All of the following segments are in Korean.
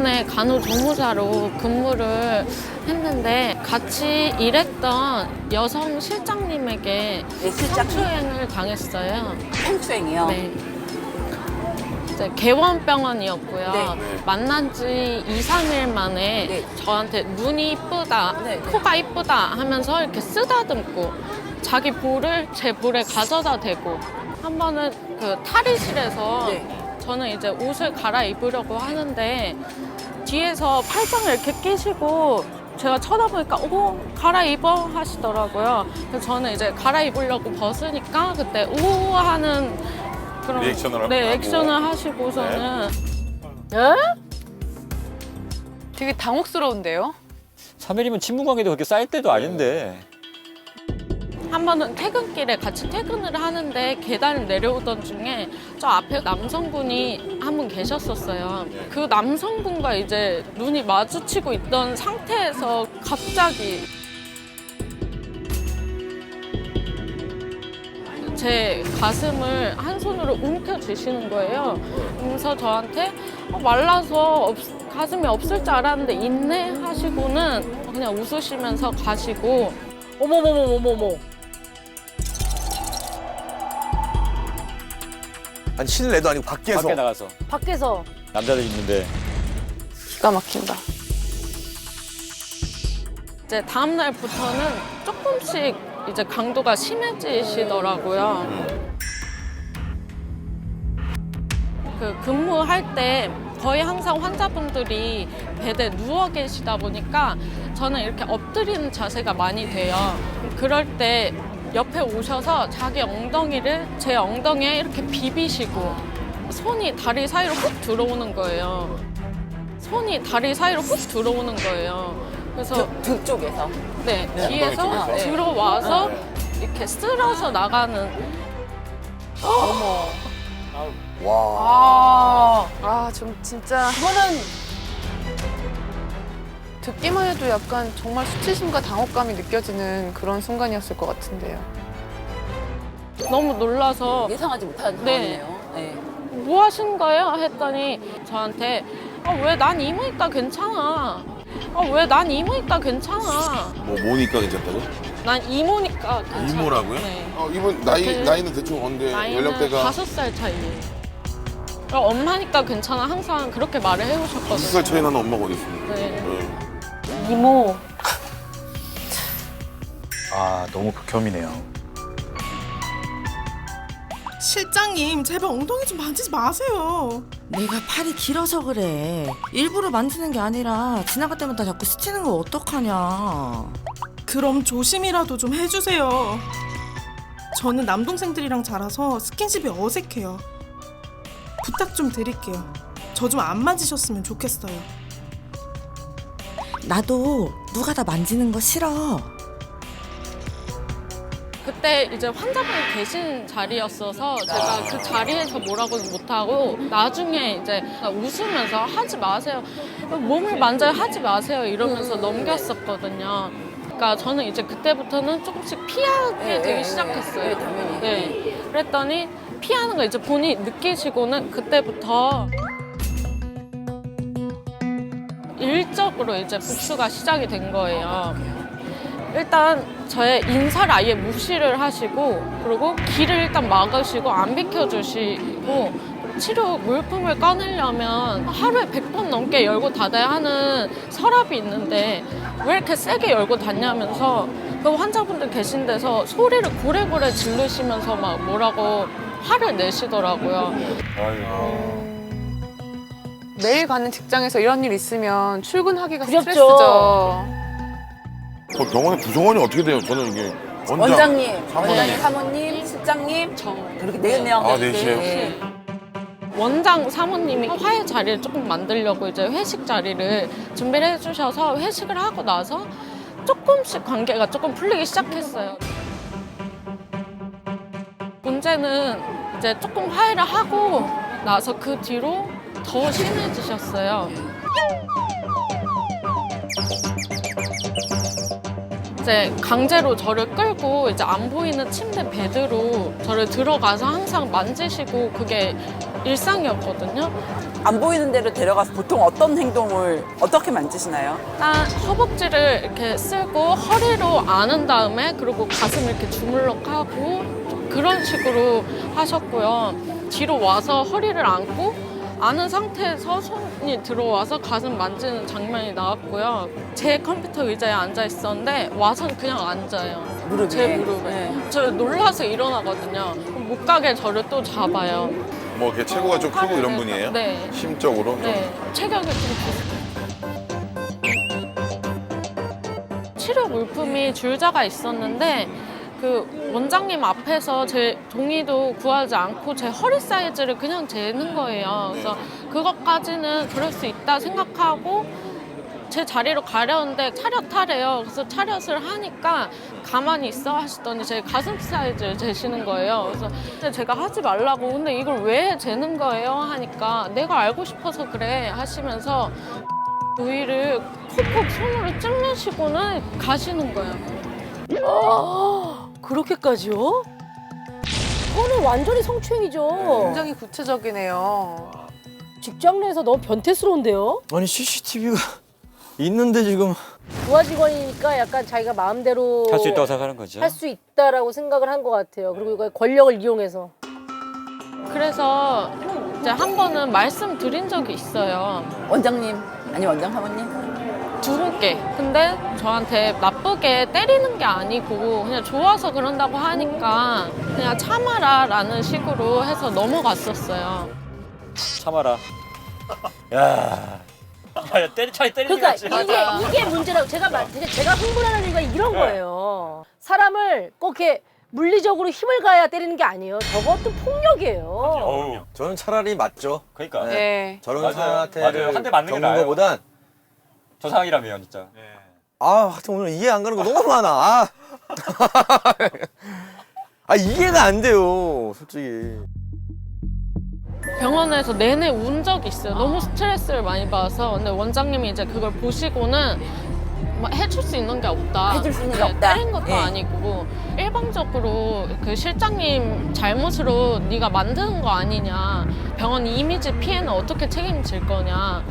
병원에 간호조무사로 근무를 했는데 같이 일했던 여성 실장님에게 네, 실장님. 성추행을 당했어요. 성추행이요? 네. 이제 개원병원이었고요. 네. 만난 지 2, 3일 만에 네. 저한테 눈이 이쁘다, 네. 코가 이쁘다 하면서 이렇게 쓰다듬고 자기 볼을 제 볼에 가져다 대고 한 번은 그 탈의실에서 네. 저는 이제 옷을 갈아입으려고 하는데 뒤에서 팔짱을 이렇게 끼시고 제가 쳐다보니까 오 갈아입어 하시더라고요. 그래서 저는 이제 갈아입으려고 벗으니까 그때 오 하는 그런 리액션을 네 하고. 액션을 하시고서는 되게 당혹스러운데요? 3일이면 친분 관계도 그렇게 쌓일 때도 아닌데. 한 번은 퇴근길에 같이 퇴근을 하는데 계단을 내려오던 중에 저 앞에 남성분이 한 분 계셨었어요. 그 남성분과 이제 눈이 마주치고 있던 상태에서 갑자기 제 가슴을 한 손으로 움켜쥐시는 거예요. 그래서 저한테 말라서 가슴이 없을 줄 알았는데 있네 하시고는 그냥 웃으시면서 가시고 어머머머머머머. 아니 실내도 아니고 밖에서. 밖에 나가서 밖에서. 남자들 있는데. 기가 막힌다. 이제 다음 날부터는 조금씩 이제 강도가 심해지시더라고요. 그 근무할 때 거의 항상 환자분들이 베드에 누워 계시다 보니까 저는 이렇게 엎드리는 자세가 많이 돼요. 그럴 때 옆에 오셔서 자기 엉덩이를 제 엉덩이에 이렇게 비비시고 손이 다리 사이로 훅 들어오는 거예요. 손이 다리 사이로 훅 들어오는 거예요. 그래서 등 쪽에서. 네, 뒤에서 엉덩이 쪽에서. 들어와서 이렇게 쓸어서 나가는. 와. 아, 좀 진짜. 그거는 듣기만 해도 약간 정말 수치심과 당혹감이 느껴지는 그런 순간이었을 것 같은데요. 너무 놀라서 예상하지 못한 네. 상황이네요. 네. 뭐 하시는 거예요? 했더니 저한테 왜 난 이모니까 괜찮아. 왜 난 이모니까 괜찮아. 뭐 모니까 괜찮다고? 난 이모니까 괜찮아. 이모라고요? 네. 이분 그 나이는 대충 언제 나이는 연령대가 5살 차이예요. 엄마니까 괜찮아. 항상 그렇게 말을 해오셨거든요. 20살 차이 나는 엄마가 어디 있습니까? 네. 네. 이모. 아, 너무 극혐이네요. 실장님, 제발 엉덩이 좀 만지지 마세요. 내가 팔이 길어서 그래. 일부러 만지는 게 아니라 지나갈 때마다 자꾸 스치는 거 어떡하냐. 그럼 조심이라도 좀 해주세요. 저는 남동생들이랑 자라서 스킨십이 어색해요. 부탁 좀 드릴게요. 저 좀 안 만지셨으면 좋겠어요. 나도 누가 다 만지는 거 싫어. 그때 이제 환자분이 계신 자리였어서 제가 그 자리에서 뭐라고는 못하고 나중에 이제 웃으면서 하지 마세요. 몸을 만져야 하지 마세요 이러면서 넘겼었거든요. 그러니까 저는 이제 그때부터는 조금씩 피하게 되기 시작했어요. 네, 당연히. 네. 그랬더니 피하는 거 이제 본인이 느끼시고는 그때부터 일적으로 이제 복수가 시작이 된 거예요. 일단 저의 인사를 아예 무시를 하시고 그리고 길을 일단 막으시고 안 비켜주시고 치료 물품을 꺼내려면 하루에 100번 넘게 열고 닫아야 하는 서랍이 있는데 왜 이렇게 세게 열고 닫냐면서 그 환자분들 계신 데서 소리를 고래고래 지르시면서 막 뭐라고 화를 내시더라고요. 매일 가는 직장에서 이런 일 있으면 출근하기가 두렵죠. 스트레스죠. 병원의 구성원이 어떻게 돼요? 저는 이게 원장님, 사모님. 사모님, 실장님, 저 그렇게 4명. 아, 넷이에요? 네. 원장 사모님이 화해 자리를 조금 만들려고 이제 회식 자리를 준비를 해주셔서 회식을 하고 나서 조금씩 관계가 조금 풀리기 시작했어요. 문제는 이제 조금 화해를 하고 나서 그 뒤로 더 심해지셨어요. 이제 강제로 저를 끌고 이제 안 보이는 침대 베드로 저를 들어가서 항상 만지시고 그게 일상이었거든요. 안 보이는 데로 데려가서 보통 어떤 행동을 어떻게 만지시나요? 일단 허벅지를 이렇게 쓸고 허리로 안은 다음에 그리고 가슴을 이렇게 주물럭하고 그런 식으로 하셨고요. 뒤로 와서 허리를 안고 안은 상태에서 손이 들어와서 가슴 만지는 장면이 나왔고요. 제 컴퓨터 의자에 앉아 있었는데 와서는 그냥 앉아요. 무릎에. 제 무릎에. 네. 저 놀라서 일어나거든요. 못 가게 저를 또 잡아요. 뭐 이렇게 체구가 좀 크고 이런 분이에요? 네. 심적으로 좀. 네, 체격이 좀 비슷해요. 치료 물품이 줄자가 있었는데 그 원장님 앞에서 제 동의도 구하지 않고 제 허리 사이즈를 그냥 재는 거예요. 그래서 그것까지는 그럴 수 있다 생각하고 제 자리로 가려는데 차렷하래요. 그래서 차렷을 하니까 가만히 있어 하시더니 제 가슴 사이즈를 재시는 거예요. 그래서 근데 제가 하지 말라고 근데 이걸 왜 재는 거예요? 하니까 내가 알고 싶어서 그래 하시면서 부위를 콕콕 손으로 찔러시고는 가시는 거예요. 그렇게까지요? 그거는 완전히 성추행이죠. 굉장히 구체적이네요. 직장 내에서 너무 변태스러운데요? 아니 CCTV가 있는데 지금 부하 직원이니까 약간 자기가 마음대로 할 수 있다고 생각하는 거죠. 할 수 있다라고 생각을 한 것 같아요. 그리고 이거 권력을 이용해서. 그래서 이제 한 번은 말씀드린 적이 있어요. 원장님, 아니 원장 사모님? 두 분께. 근데 저한테 나쁘게 때리는 게 아니고 그냥 좋아서 그런다고 하니까 그냥 참아라 라는 식으로 해서 넘어갔었어요. 참아라. 야. 야, 차라리 때리는 그러니까 게 낫지. 이게 문제라고 제가 흥분하는 이유가 이런 거예요. 사람을 꼭 이렇게 물리적으로 힘을 가야 때리는 게 아니에요. 저것도 폭력이에요. 어우. 저는 차라리 맞죠. 그러니까. 네. 저런 맞아요. 사태를 맞아요. 한대 맞는 게 겪는 나아요. 것보단 저 상황이라면 진짜. 아, 하여튼 오늘 이해 안 가는 거 너무 많아. 아, 아 이해가 안 돼요, 솔직히. 병원에서 내내 운 적이 있어요. 너무 스트레스를 많이 받아서. 근데 원장님이 이제 그걸 보시고는 뭐 해줄 수 있는 게 없다. 해줄 수 있는 게 없다. 때린 것도 예. 아니고 일방적으로 그 실장님 잘못으로 네가 만드는 거 아니냐. 병원 이미지 피해는 어떻게 책임질 거냐.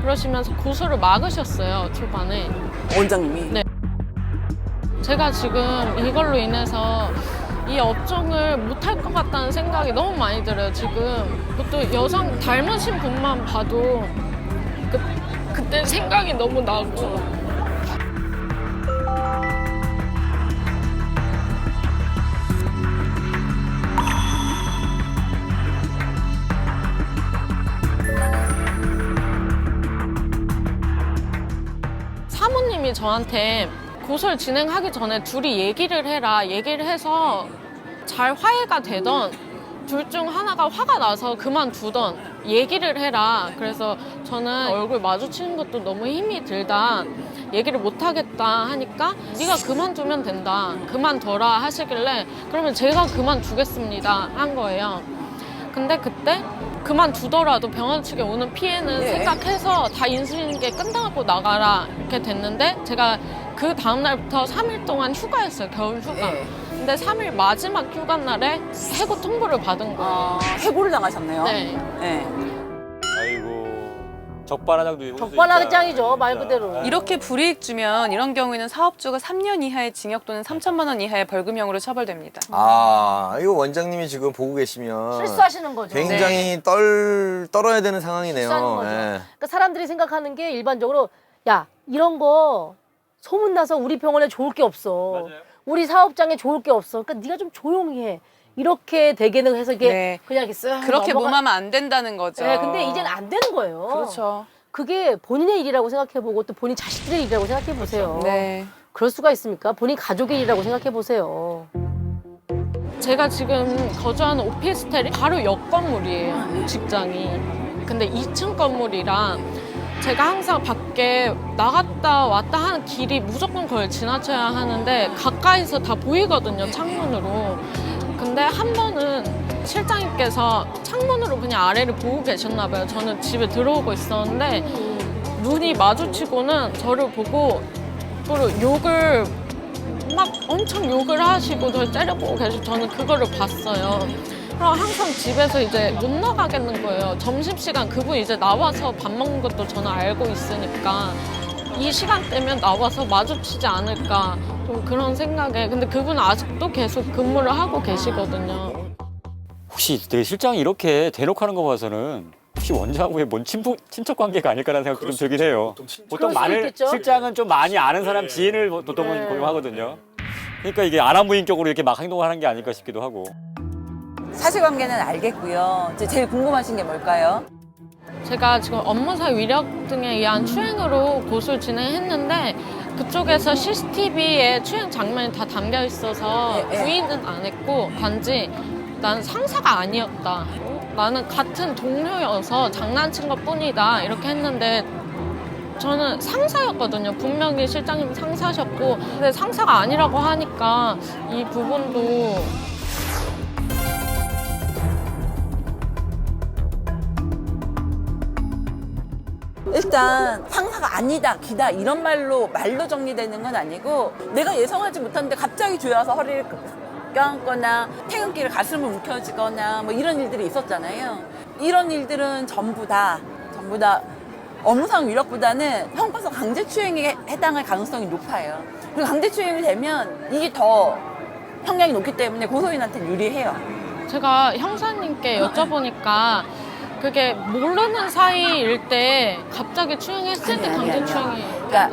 그러시면서 고소를 막으셨어요, 초반에. 원장님이? 네. 제가 지금 이걸로 인해서 이 업종을 못할 것 같다는 생각이 너무 많이 들어요, 지금. 그것도 여성 닮으신 분만 봐도 그때 생각이 너무 나고. 사모님이 저한테 고소를 진행하기 전에 둘이 얘기를 해라. 얘기를 해서 잘 화해가 되던 둘 중 하나가 화가 나서 그만두던 얘기를 해라. 그래서 저는 얼굴 마주치는 것도 너무 힘이 들다. 얘기를 못 하겠다 하니까 네가 그만두면 된다. 그만둬라 하시길래 그러면 제가 그만두겠습니다 한 거예요. 근데 그때 그만두더라도 병원 측에 오는 피해는 예. 생각해서 다 인수인계 끝나고 나가라 이렇게 됐는데 제가 그 다음날부터 3일 동안 휴가였어요. 겨울 휴가. 예. 근데 3일 마지막 휴가 날에 해고 통보를 받은 거예요. 해고를 당하셨네요. 네. 네. 아이고. 적반하장도 적반하장이죠, 말 그대로. 이렇게 불이익 주면 이런 경우에는 사업주가 3년 이하의 징역 또는 3천만 원 이하의 벌금형으로 처벌됩니다. 아, 이거 원장님이 지금 보고 계시면 실수하시는 거죠. 굉장히 떨어야 되는 상황이네요. 실수하는 거죠. 예. 그러니까 사람들이 생각하는 게 일반적으로 야, 이런 거 소문나서 우리 병원에 좋을 게 없어. 맞아요. 우리 사업장에 좋을 게 없어. 그러니까 네가 좀 조용히 해. 이렇게 되게는 해서 이게 네. 그냥 이렇게 쓱 그렇게 넘어가- 몸하면 안 된다는 거죠. 네, 근데 이제는 안 되는 거예요. 그렇죠. 그게 본인의 일이라고 생각해보고 또 본인 자식들의 일이라고 생각해보세요. 네. 그럴 수가 있습니까? 본인 가족의 일이라고 생각해보세요. 제가 지금 거주하는 오피스텔이 바로 옆 건물이에요, 직장이. 근데 2층 건물이라 제가 항상 밖에 나갔다 왔다 하는 길이 무조건 그걸 지나쳐야 하는데 가까이서 다 보이거든요, 창문으로. 근데 한 번은 실장님께서 창문으로 그냥 아래를 보고 계셨나 봐요. 저는 집에 들어오고 있었는데 눈이 마주치고는 저를 보고 또 욕을 막 엄청 욕을 하시고 저를 째려보고 계시고 저는 그거를 봤어요. 그럼 항상 집에서 이제 못 나가겠는 거예요. 점심시간 그분 이제 나와서 밥 먹는 것도 저는 알고 있으니까 이 시간대면 나와서 마주치지 않을까 좀 그런 생각에. 근데 그분은 아직도 계속 근무를 하고 계시거든요. 혹시 내 실장이 이렇게 대놓고 하는 거 봐서는 혹시 원장하고의 뭔 친척 관계가 아닐까라는 생각도 좀 들긴 해요. 보통 그럴 수 있겠죠? 실장은 좀 많이 아는 사람 지인을 보통은 네. 고용하거든요. 그러니까 이게 아나무인격으로 이렇게 막 행동을 하는 게 아닐까 싶기도 하고. 사실관계는 알겠고요. 이제 제일 궁금하신 게 뭘까요? 제가 지금 업무상 위력 등에 의한 추행으로 고소를 진행했는데 그쪽에서 CCTV에 추행 장면이 다 담겨 있어서 네, 네. 부인은 안 했고 단지 난 상사가 아니었다. 나는 같은 동료여서 장난친 것 뿐이다. 이렇게 했는데 저는 상사였거든요. 분명히 실장님 상사셨고 근데 상사가 아니라고 하니까 이 부분도 일단 상사가 아니다, 기다 이런 말로 정리되는 건 아니고 내가 예상하지 못했는데 갑자기 조여서 허리를 껴안거나 퇴근길에 가슴을 움켜쥐거나 뭐 이런 일들이 있었잖아요. 이런 일들은 전부 다 업무상 위력보다는 형사상 강제추행에 해당할 가능성이 높아요. 그리고 강제추행이 되면 이게 더 형량이 높기 때문에 고소인한테 유리해요. 제가 형사님께 여쭤보니까 그게 모르는 사이일 때 갑자기 추행했을 때 강제 추행이. 그러니까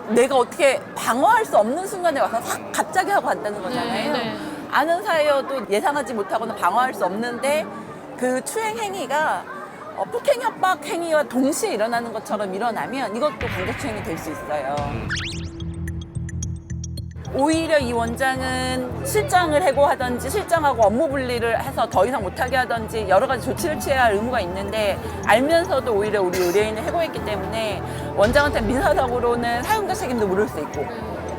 내가 어떻게 방어할 수 없는 순간에 와서 확 갑자기 하고 간다는 거잖아요. 네. 아는 사이여도 예상하지 못하거나 방어할 수 없는데 그 추행 행위가 폭행 협박 행위와 동시에 일어나는 것처럼 일어나면 이것도 강제추행이 될 수 있어요. 오히려 이 원장은 실장을 해고하든지 실장하고 업무 분리를 해서 더 이상 못하게 하든지 여러 가지 조치를 취해야 할 의무가 있는데 알면서도 오히려 우리 의뢰인을 해고했기 때문에 원장한테 민사적으로는 사용자 책임도 물을 수 있고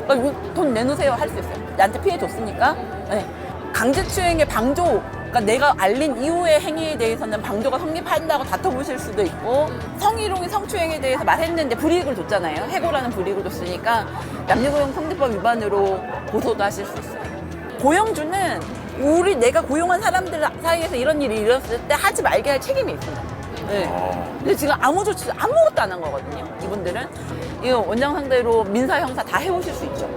그러니까 돈 내놓으세요 할 수 있어요. 나한테 피해 줬으니까. 네. 강제추행의 방조, 그러니까 내가 알린 이후의 행위에 대해서는 방조가 성립한다고 다퉈보실 수도 있고 성희롱이 성추행에 대해서 말했는데 불이익을 줬잖아요. 해고라는 불이익을 줬으니까 남녀고용 성대법 위반으로 고소도 하실 수 있어요. 고용주는 내가 고용한 사람들 사이에서 이런 일이 일어났을 때 하지 말게 할 책임이 있습니다. 네. 근데 지금 아무것도 안 한 거거든요. 이분들은 이거 원장 상대로 민사 형사 다 해오실 수 있죠.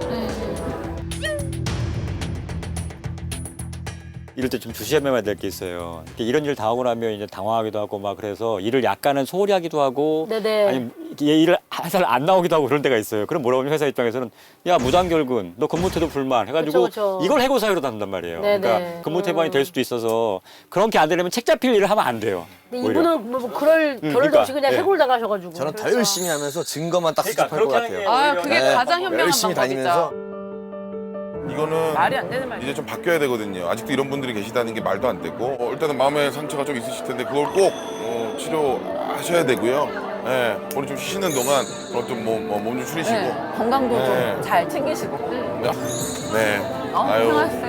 이럴 때 좀 조심해야 될 게 있어요. 이런 일 당하고 나면 이제 당황하기도 하고 막 그래서 일을 약간은 소홀히 하기도 하고 네네. 아니 얘 일을 회사를 안 나오기도 하고 그런 때가 있어요. 그럼 뭐라고 하면 회사 입장에서는 야 무단결근, 너 근무태도 불만 해가지고 그쵸. 이걸 해고 사유로 담는단 말이에요. 네네. 그러니까 근무태반이 될 수도 있어서 그렇게 안 되려면 책 잡힐 일을 하면 안 돼요. 근데 오히려. 이분은 뭐 그럴 겨를도 그러니까, 없이 그냥 예. 해고를 당하셔가지고. 저는 더 그래서. 열심히 하면서 증거만 딱 그러니까 수집할 것 그렇게 하는 같아요. 게 아, 그게 네. 가장 현명한 열심히 방법이죠. 다니면서 이거는 말이 안 되는 말이에요. 이제 좀 바뀌어야 되거든요. 아직도 이런 분들이 계시다는 게 말도 안 되고 일단은 마음의 상처가 좀 있으실 텐데 그걸 꼭 치료하셔야 되고요. 네, 오늘 좀 쉬시는 동안 몸 좀 추리시고 네, 건강도 네. 좀 잘 챙기시고. 네. 아유. 고생하셨어요.